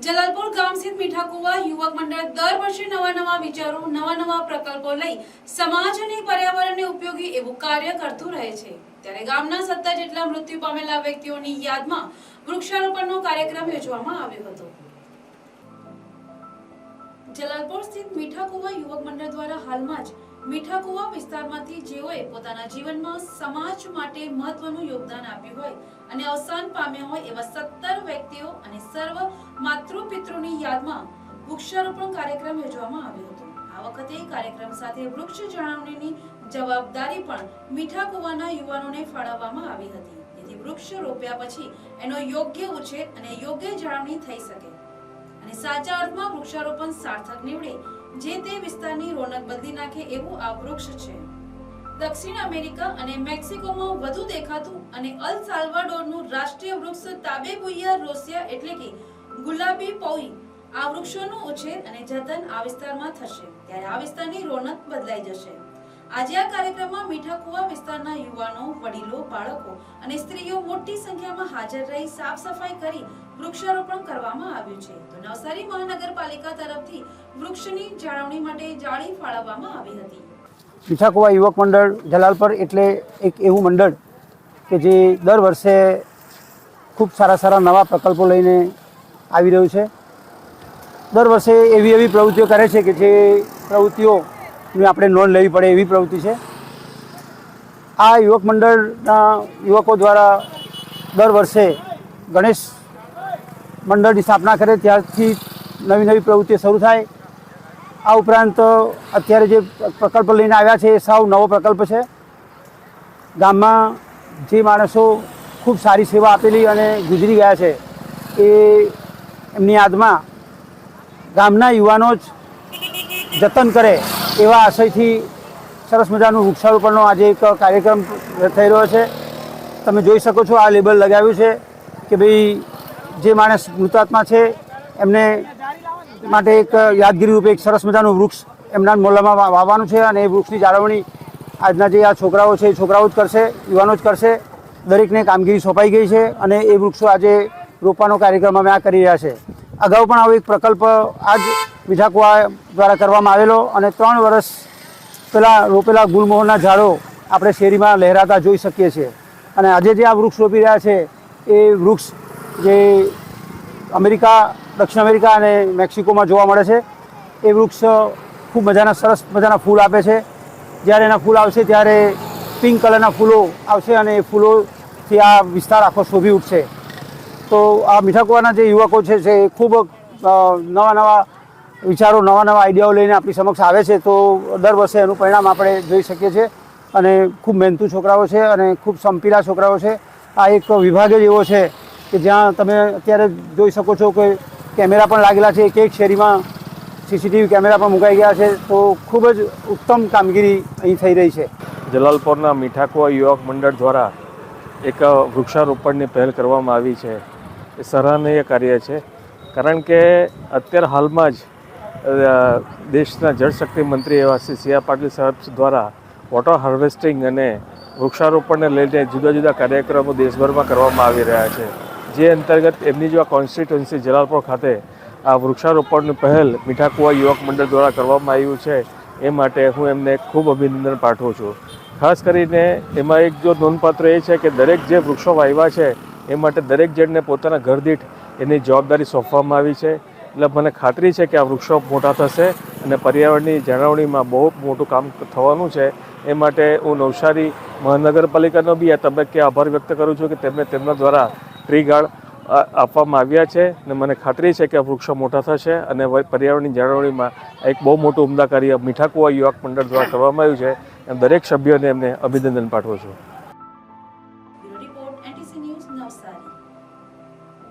જલાલપુર ગામ સ્થિત મીઠાકુવા યુવક મંડળ દર વર્ષે નવા વિચારો નવા પ્રકલ્પો લઈ સમાજ અને પર્યાવરણને ઉપયોગી એવું કાર્ય કરતું રહે છે। ત્યારે ગામના 17 જેટલા મૃત્યુ પામેલા વ્યક્તિઓની યાદમાં વૃક્ષારોપણનો કાર્યક્રમ યોજવામાં આવ્યો હતો। જલાલપુર સ્થિત મીઠાકુવા યુવક મંડળ દ્વારા હાલમાં જ મીઠાકુવા વિસ્તારમાંથી જેઓએ પોતાના જીવનમાં સમાજ માટે મહત્વનું યોગદાન આપ્યું હોય અને અવસાન પામ્યા હોય એવા 17 વ્યક્તિઓ અને સર્વ માતૃપિતૃની યાદમાં વૃક્ષારોપણ કાર્યક્રમ યોજવામાં આવ્યો હતો। આ વખતે કાર્યક્રમ સાથે વૃક્ષ જાળવણીની જવાબદારી પણ મીઠાકુવાના યુવાનોને ફાળવવામાં આવી હતી, જેથી વૃક્ષ રોપ્યા પછી એનો યોગ્ય ઉછેર અને યોગ્ય જાળવણી થઈ શકે અને સાચા અર્થમાં વૃક્ષારોપણ સાર્થક નીવડે, જે તે વિસ્તારની રોનક બદલી નાખે એવું આ વૃક્ષ છે। દક્ષિણ અમેરિકા અને મેક્સિકોમાં વધુ દેખાતું અને અલ સાલ્વાડોરનું રાષ્ટ્રીય વૃક્ષ તાબેબુયા રોસિયા એટલે કે ગુલાબી પૌઈ, આ વૃક્ષોનું ઉછેર અને જતન આ વિસ્તારમાં થશે ત્યારે આ વિસ્તારની રોનક બદલાઈ જશે। આજે આ કાર્યક્રમમાં મીઠાકુવા વિસ્તારના યુવાનો, વડીલો, બાળકો અને સ્ત્રીઓ મોટી સંખ્યામાં હાજર રહી સાફ સફાઈ કરી વૃક્ષારોપણ કરવામાં આવ્યું છે। તો નવસારી મહાનગરપાલિકા તરફથી વૃક્ષની જાળવણી માટે જાળી ફાળવવામાં આવી હતી। મીઠાકુવા યુવક મંડળ જલાલપુર એટલે એક એવું મંડળ કે જે દર વર્ષે ખૂબ સારા નવા પ્રકલ્પો લઈને આવી રહ્યું છે। દર વર્ષે એવી પ્રવૃત્તિઓ કરે છે કે જે પ્રવૃત્તિઓની આપણે નોંધ લેવી પડે એવી પ્રવૃત્તિ છે। આ યુવક મંડળના યુવકો દ્વારા દર વર્ષે ગણેશ મંડળની સ્થાપના કરે ત્યારથી નવી પ્રવૃત્તિઓ શરૂ થાય। આ ઉપરાંત અત્યારે જે પ્રકલ્પ લઈને આવ્યા છે એ સાવ નવો પ્રકલ્પ છે। ગામમાં જે માણસો ખૂબ સારી સેવા આપેલી અને ગુજરી ગયા છે એ એમની યાદમાં ગામના યુવાનો જ જતન કરે એવા આશયથી સરસ મજાનું વૃક્ષારોપણનો આજે એક કાર્યક્રમ થઈ રહ્યો છે। તમે જોઈ શકો છો આ લેબલ લગાવ્યું છે કે ભાઈ જે માણસ મૃતાત્મા છે એમને માટે એક યાદગીરી રૂપે એક સરસ મજાનું વૃક્ષ એમના મોહલ્લામાં વાવવાનું છે અને એ વૃક્ષની જાળવણી આજના જે આ છોકરાઓ છે એ છોકરાઓ જ કરશે, યુવાનો જ કરશે। દરેકને કામગીરી સોંપાઈ ગઈ છે અને એ વૃક્ષો આજે રોપવાનો કાર્યક્રમ અમે આ કરી રહ્યા છે। અગાઉ પણ આવો એક પ્રકલ્પ આજ મીઠાકુવા દ્વારા કરવામાં આવેલો અને 3 વર્ષ પહેલાં રોપેલા ગુલમોહરના ઝાડો આપણે શેરીમાં લહેરાતા જોઈ શકીએ છીએ અને આજે જે આ વૃક્ષ રોપી રહ્યા છે એ વૃક્ષ જે દક્ષિણ અમેરિકા અને મેક્સિકોમાં જોવા મળે છે એ વૃક્ષ ખૂબ સરસ મજાના ફૂલ આપે છે। જ્યારે એના ફૂલ આવશે ત્યારે પિંક કલરના ફૂલો આવશે અને એ ફૂલોથી આ વિસ્તાર આખો શોભી ઉઠશે। તો આ મીઠાકુવાના જે યુવકો છે એ ખૂબ નવા વિચારો, નવા આઈડિયાઓ લઈને આપણી સમક્ષ આવે છે। તો દર વર્ષે એનું પરિણામ આપણે જોઈ શકીએ છીએ અને ખૂબ મહેનતુ છોકરાઓ છે અને ખૂબ સંપીલા છોકરાઓ છે। આ એક વિભાગ જ એવો છે કે જ્યાં તમે અત્યારે જોઈ શકો છો કે કેમેરા પણ લાગેલા છે, એક શેરીમાં CCTV કેમેરા પણ મુકાઈ ગયા છે। તો ખૂબ જ ઉત્તમ કામગીરી અહીં થઈ રહી છે। જલાલપુરના મીઠાકુવા યુવક મંડળ દ્વારા એક વૃક્ષારોપણની પહેલ કરવામાં આવી છે। એ સરાહનીય કાર્ય છે, કારણ કે અત્યારે હાલમાં જ દેશના જળશક્તિ મંત્રી એવા શ્રી સી આર પાટીલ સાહેબ દ્વારા વોટર હાર્વેસ્ટિંગ અને વૃક્ષારોપણને લઈને જુદા કાર્યક્રમો દેશભરમાં કરવામાં આવી રહ્યા છે। જે અંતર્ગત એમની જો કોન્સ્ટિટ્યુન્સી જલાલપુર ખાતે આ વૃક્ષારોપણની પહેલ મીઠાકુવા યુવક મંડળ દ્વારા કરવામાં આવ્યું છે એ માટે હું એમને ખૂબ અભિનંદન પાઠવું છું। ખાસ કરીને એમાં એક જો નોંધપાત્ર એ છે કે દરેક જે વૃક્ષો વાવ્યા છે એ માટે દરેક જણને પોતાના ઘર દીઠ એની જવાબદારી સોંપવામાં આવી છે। એટલે મને ખાતરી છે કે આ વૃક્ષો મોટા થશે અને પર્યાવરણની જાળવણીમાં બહુ મોટું કામ થવાનું છે। એ માટે હું નવસારી મહાનગરપાલિકાનો બી આ તબક્કે આભાર વ્યક્ત કરું છું કે તેમના દ્વારા ટ્રી ગાર્ડ આપવામાં આવ્યા છે અને મને ખાતરી છે કે આ વૃક્ષો મોટા થશે અને પર્યાવરણની જાળવણીમાં એક બહુ મોટું ઉમદા કાર્ય મીઠાકુવા યુવક મંડળ દ્વારા કરવામાં આવ્યું છે। દરેક સભ્યોને એમને અભિનંદન પાઠવું છું।